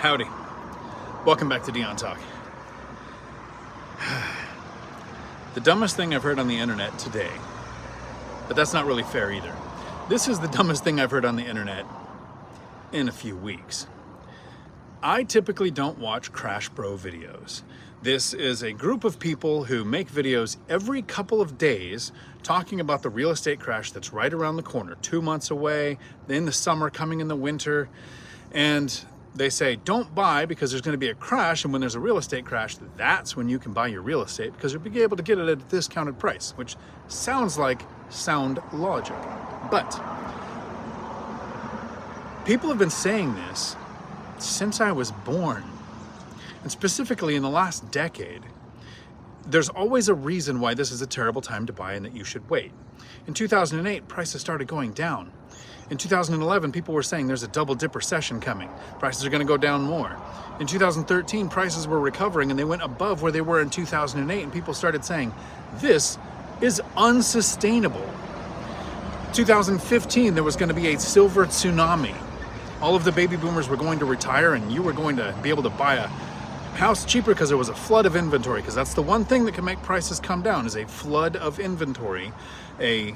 Howdy. Welcome back to Dion Talk. The dumbest thing I've heard on the internet today, but that's not really fair either. This is the dumbest thing I've heard on the internet in a few weeks. I typically don't watch Crash Bro videos. This is a group of people who make videos every couple of days talking about the real estate crash that's right around the corner, 2 months away, in the summer, coming in the winter. And they say, don't buy because there's going to be a crash. And when there's a real estate crash, that's when you can buy your real estate because you'll be able to get it at a discounted price, which sounds like sound logic. But people have been saying this since I was born. And specifically in the last decade, there's always a reason why this is a terrible time to buy and that you should wait. In 2008, prices started going down. In 2011, people were saying there's a double dip recession coming. Prices are going to go down more. In 2013, prices were recovering and they went above where they were in 2008, and people started saying, this is unsustainable. 2015, there was going to be a silver tsunami. All of the baby boomers were going to retire and you were going to be able to buy a house cheaper because there was a flood of inventory, because that's the one thing that can make prices come down is a flood of inventory, a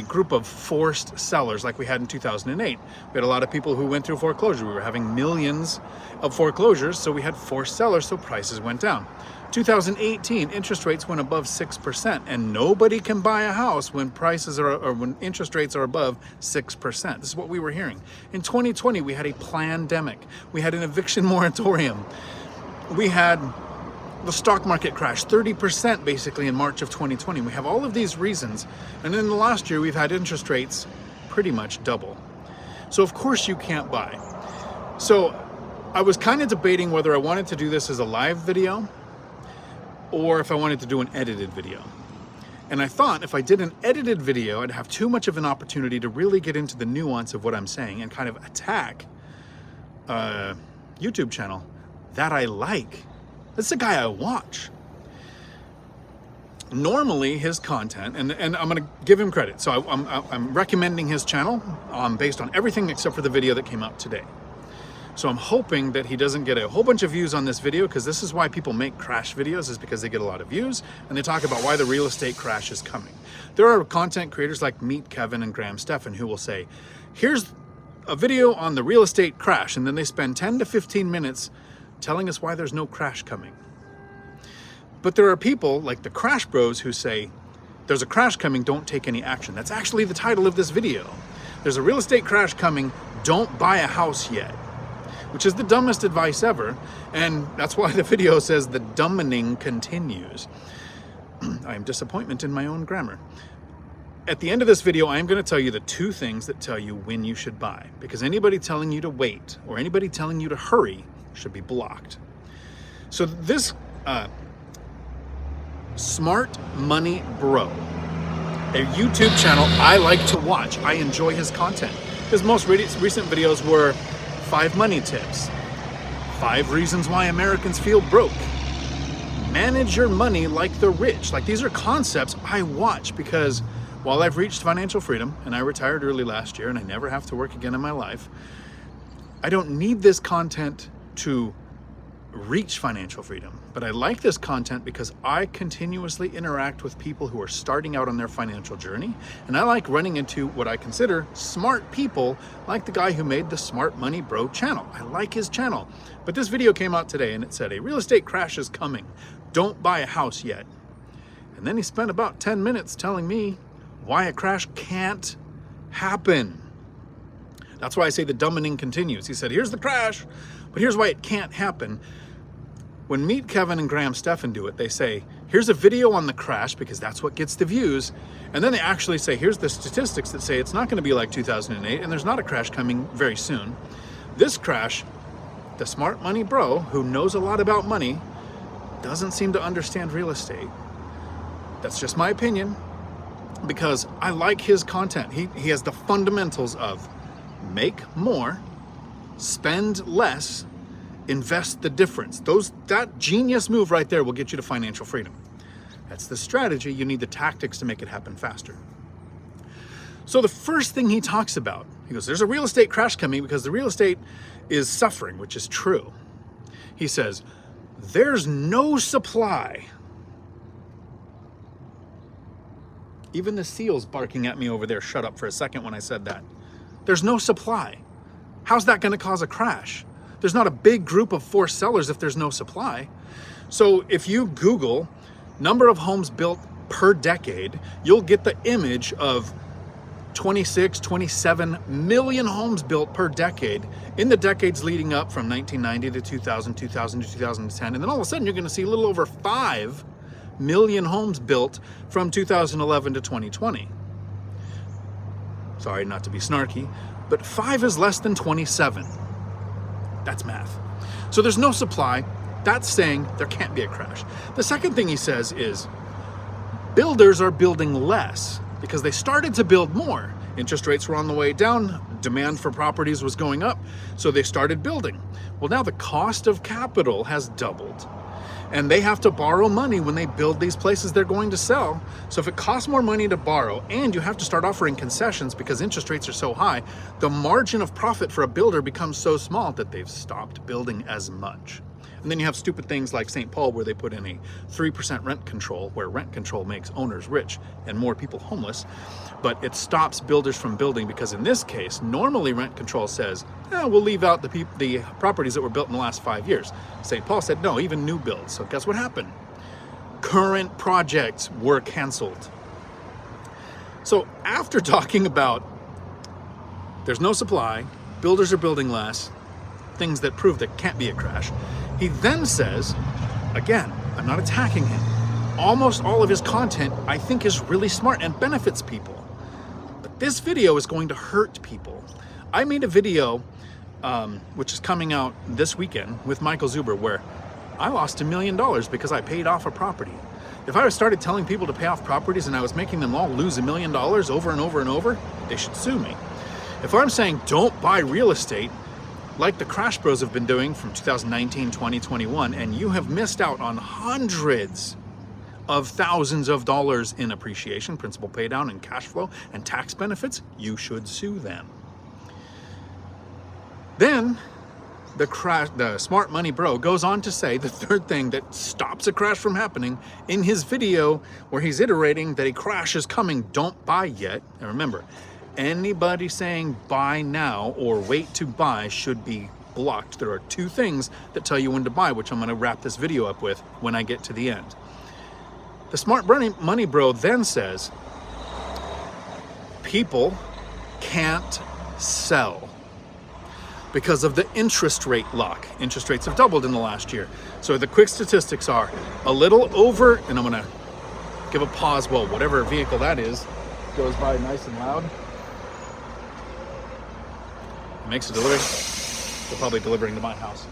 group of forced sellers like we had in 2008. We had a lot of people who went through foreclosure. We were having millions of foreclosures, so we had forced sellers, so prices went down. 2018, interest rates went above 6%, and nobody can buy a house when prices are, or when interest rates are above 6%. This is what we were hearing. In 2020, we had a pandemic. We had an eviction moratorium. We had the stock market crash, 30% basically in March of 2020. We have all of these reasons. And in the last year, we've had interest rates pretty much double. So of course you can't buy. So I was kind of debating whether I wanted to do this as a live video or if I wanted to do an edited video. And I thought if I did an edited video, I'd have too much of an opportunity to really get into the nuance of what I'm saying and kind of attack a YouTube channel that I like. That's the guy I watch. Normally his content, and I'm gonna give him credit. So I'm recommending his channel based on everything except for the video that came out today. So I'm hoping that he doesn't get a whole bunch of views on this video, because this is why people make crash videos, is because they get a lot of views and they talk about why the real estate crash is coming. There are content creators like Meet Kevin and Stephan who will say, here's a video on the real estate crash, and then they spend 10 to 15 minutes telling us why there's no crash coming. But there are people like the Crash Bros who say, there's a crash coming, don't take any action. That's actually the title of this video. There's a real estate crash coming, don't buy a house yet. Which is the dumbest advice ever, and that's why the video says the dumbing continues. I am disappointment in my own grammar. At the end of this video, I am going to tell you the two things that tell you when you should buy, because anybody telling you to wait or anybody telling you to hurry should be blocked. So this Smart Money Bro, a YouTube channel I like to watch. I enjoy his content. His most recent videos were 5 money tips, 5 reasons why Americans feel broke, manage your money like the rich. Like, these are concepts I watch because while I've reached financial freedom and I retired early last year and I never have to work again in my life, I don't need this content to reach financial freedom. But I like this content because I continuously interact with people who are starting out on their financial journey, and I like running into what I consider smart people, like the guy who made the Smart Money Bro channel. I like his channel. But this video came out today and it said, a real estate crash is coming, don't buy a house yet. And then he spent about 10 minutes telling me why a crash can't happen. That's why I say the dumbing continues. He said, here's the crash, but here's why it can't happen. When Meet Kevin and Stephan do it, they say, here's a video on the crash because that's what gets the views. And then they actually say, here's the statistics that say it's not going to be like 2008 and there's not a crash coming very soon. This crash, the Smart Money Bro, who knows a lot about money, doesn't seem to understand real estate. That's just my opinion, because I like his content. He has the fundamentals of make more, spend less, invest the difference. That genius move right there will get you to financial freedom. That's the strategy. You need the tactics to make it happen faster. So the first thing he talks about, he goes, there's a real estate crash coming because the real estate is suffering, which is true. He says, there's no supply. Even the seals barking at me over there shut up for a second when I said that. There's no supply. How's that going to cause a crash? There's not a big group of forced sellers if there's no supply. So if you Google number of homes built per decade, you'll get the image of 26, 27 million homes built per decade in the decades leading up from 1990 to 2000, 2000 to 2010. And then all of a sudden you're going to see a little over 5 million homes built from 2011 to 2020. Sorry, not to be snarky, but 5 is less than 27. That's math. So there's no supply. That's saying there can't be a crash. The second thing he says is builders are building less because they started to build more. Interest rates were on the way down. Demand for properties was going up. So they started building. Well, now the cost of capital has doubled. And they have to borrow money when they build these places they're going to sell. So if it costs more money to borrow and you have to start offering concessions because interest rates are so high, the margin of profit for a builder becomes so small that they've stopped building as much. And then you have stupid things like St. Paul where they put in a 3% rent control, where rent control makes owners rich and more people homeless. But it stops builders from building because in this case, normally rent control says, we'll leave out the properties that were built in the last 5 years. St. Paul said, no, even new builds. So guess what happened? Current projects were canceled. So after talking about there's no supply, builders are building less, things that prove there can't be a crash, he then says, again, I'm not attacking him. Almost all of his content I think is really smart and benefits people. But this video is going to hurt people. I made a video, which is coming out this weekend with Michael Zuber, where I lost $1 million because I paid off a property. If I started telling people to pay off properties and I was making them all lose $1 million over and over and over, they should sue me. If I'm saying don't buy real estate, like the Crash Bros have been doing from 2019, 2021, and you have missed out on hundreds of thousands of dollars in appreciation, principal paydown, and cash flow, and tax benefits, you should sue them. Then the smart money bro goes on to say the third thing that stops a crash from happening in his video where he's iterating that a crash is coming, don't buy yet. And remember, anybody saying buy now or wait to buy should be blocked. There are 2 things that tell you when to buy, which I'm going to wrap this video up with when I get to the end. The smart money bro then says people can't sell because of the interest rate lock. Interest rates have doubled in the last year. So the quick statistics are a little over, and I'm going to give a pause while whatever vehicle that is goes by nice and loud. Makes a delivery. They're probably delivering to my house.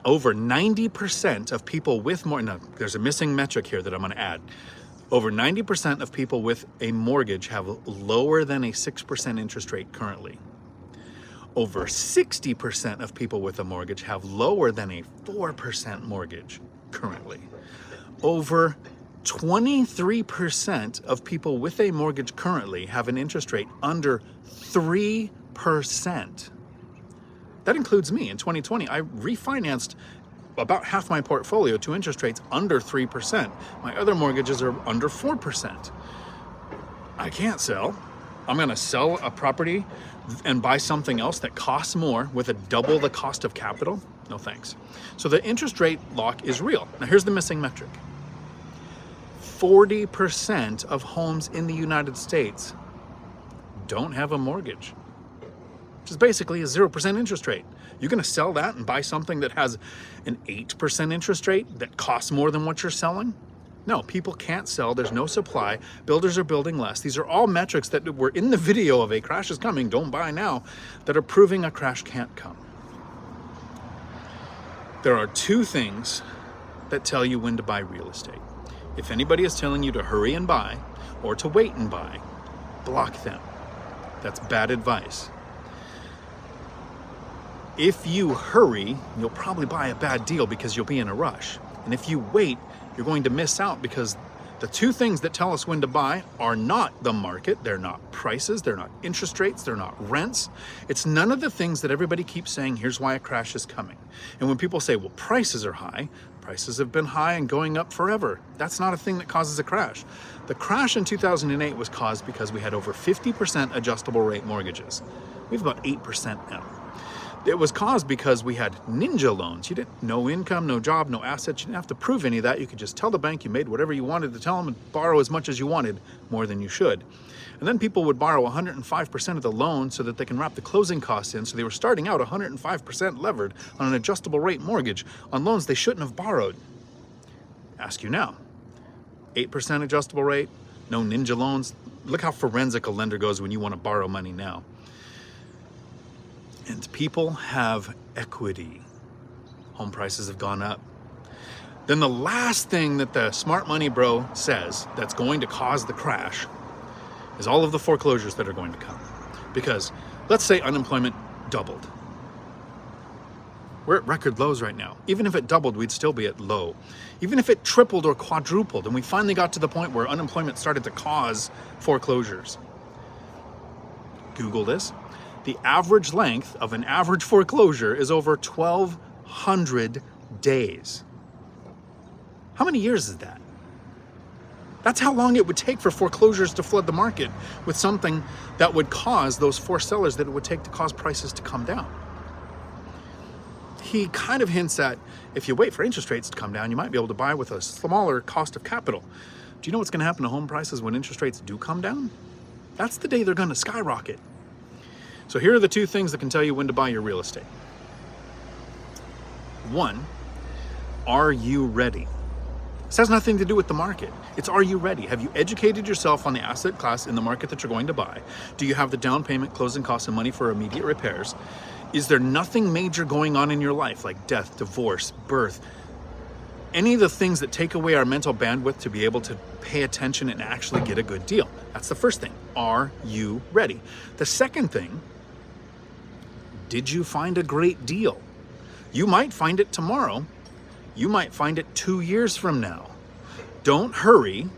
Over 90% of people with there's a missing metric here that I'm going to add. Over 90% of people with a mortgage have lower than a 6% interest rate currently. Over 60% of people with a mortgage have lower than a 4% mortgage currently. Over 23% of people with a mortgage currently have an interest rate under 3%. That includes me. In 2020, I refinanced about half my portfolio to interest rates under 3%. My other mortgages are under 4%. I can't sell. I'm going to sell a property and buy something else that costs more with a double the cost of capital? No thanks. So the interest rate lock is real. Now here's the missing metric. 40% of homes in the United States don't have a mortgage, which is basically a 0% interest rate. You're going to sell that and buy something that has an 8% interest rate that costs more than what you're selling? No, people can't sell. There's no supply. Builders are building less. These are all metrics that were in the video of a crash is coming, don't buy now, that are proving a crash can't come. There are 2 things that tell you when to buy real estate. If anybody is telling you to hurry and buy or to wait and buy, block them. That's bad advice. If you hurry, you'll probably buy a bad deal because you'll be in a rush. And if you wait, you're going to miss out because The two things that tell us when to buy are not the market, they're not prices, they're not interest rates, they're not rents. It's none of the things that everybody keeps saying, here's why a crash is coming. And when people say, well, prices are high, prices have been high and going up forever. That's not a thing that causes a crash. The crash in 2008 was caused because we had over 50% adjustable rate mortgages. We have about 8% now. It was caused because we had ninja loans. You didn't, no income, no job, no assets. You didn't have to prove any of that. You could just tell the bank you made whatever you wanted to tell them and borrow as much as you wanted, more than you should. And then people would borrow 105% of the loan so that they can wrap the closing costs in. So they were starting out 105% levered on an adjustable rate mortgage on loans they shouldn't have borrowed. Ask you now, 8% adjustable rate, no ninja loans. Look how forensic a lender goes when you want to borrow money now. And people have equity. Home prices have gone up. Then the last thing that the smart money bro says that's going to cause the crash is all of the foreclosures that are going to come. Because let's say unemployment doubled. We're at record lows right now. Even if it doubled, we'd still be at low. Even if it tripled or quadrupled, and we finally got to the point where unemployment started to cause foreclosures. Google this. The average length of an average foreclosure is over 1,200 days. How many years is that? That's how long it would take for foreclosures to flood the market with something that would cause those forced sellers that it would take to cause prices to come down. He kind of hints at if you wait for interest rates to come down, you might be able to buy with a smaller cost of capital. Do you know what's going to happen to home prices when interest rates do come down? That's the day they're going to skyrocket. So here are the two things that can tell you when to buy your real estate. One, are you ready? This has nothing to do with the market. It's, are you ready? Have you educated yourself on the asset class in the market that you're going to buy? Do you have the down payment, closing costs, and money for immediate repairs? Is there nothing major going on in your life like death, divorce, birth? Any of the things that take away our mental bandwidth to be able to pay attention and actually get a good deal? That's the first thing. Are you ready? The second thing, did you find a great deal? You might find it tomorrow. You might find it 2 years from now. Don't hurry.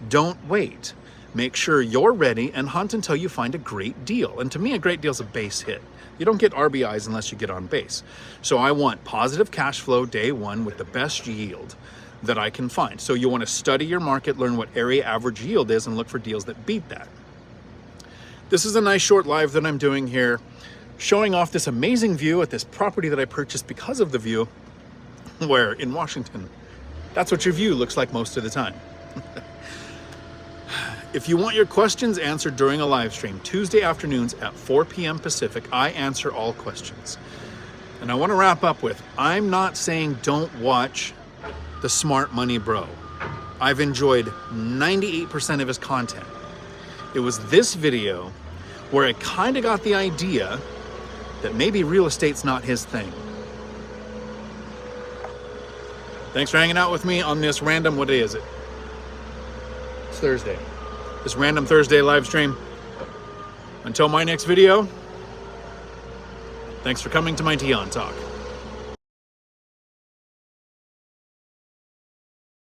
Don't wait. Make sure you're ready and hunt until you find a great deal. And to me, a great deal is a base hit. You don't get RBIs unless you get on base. So I want positive cash flow day one with the best yield that I can find. So you want to study your market, learn what area average yield is, and look for deals that beat that. This is a nice short live that I'm doing here, showing off this amazing view at this property that I purchased because of the view, where in Washington, that's what your view looks like most of the time. If you want your questions answered during a live stream, Tuesday afternoons at 4 p.m. Pacific, I answer all questions. And I want to wrap up with, I'm not saying don't watch the Smart Money Bro. I've enjoyed 98% of his content. It was this video where I kind of got the idea that maybe real estate's not his thing. Thanks for hanging out with me on this random, what day is it? It's Thursday. This random Thursday live stream. Until my next video, thanks for coming to my Dion Talk.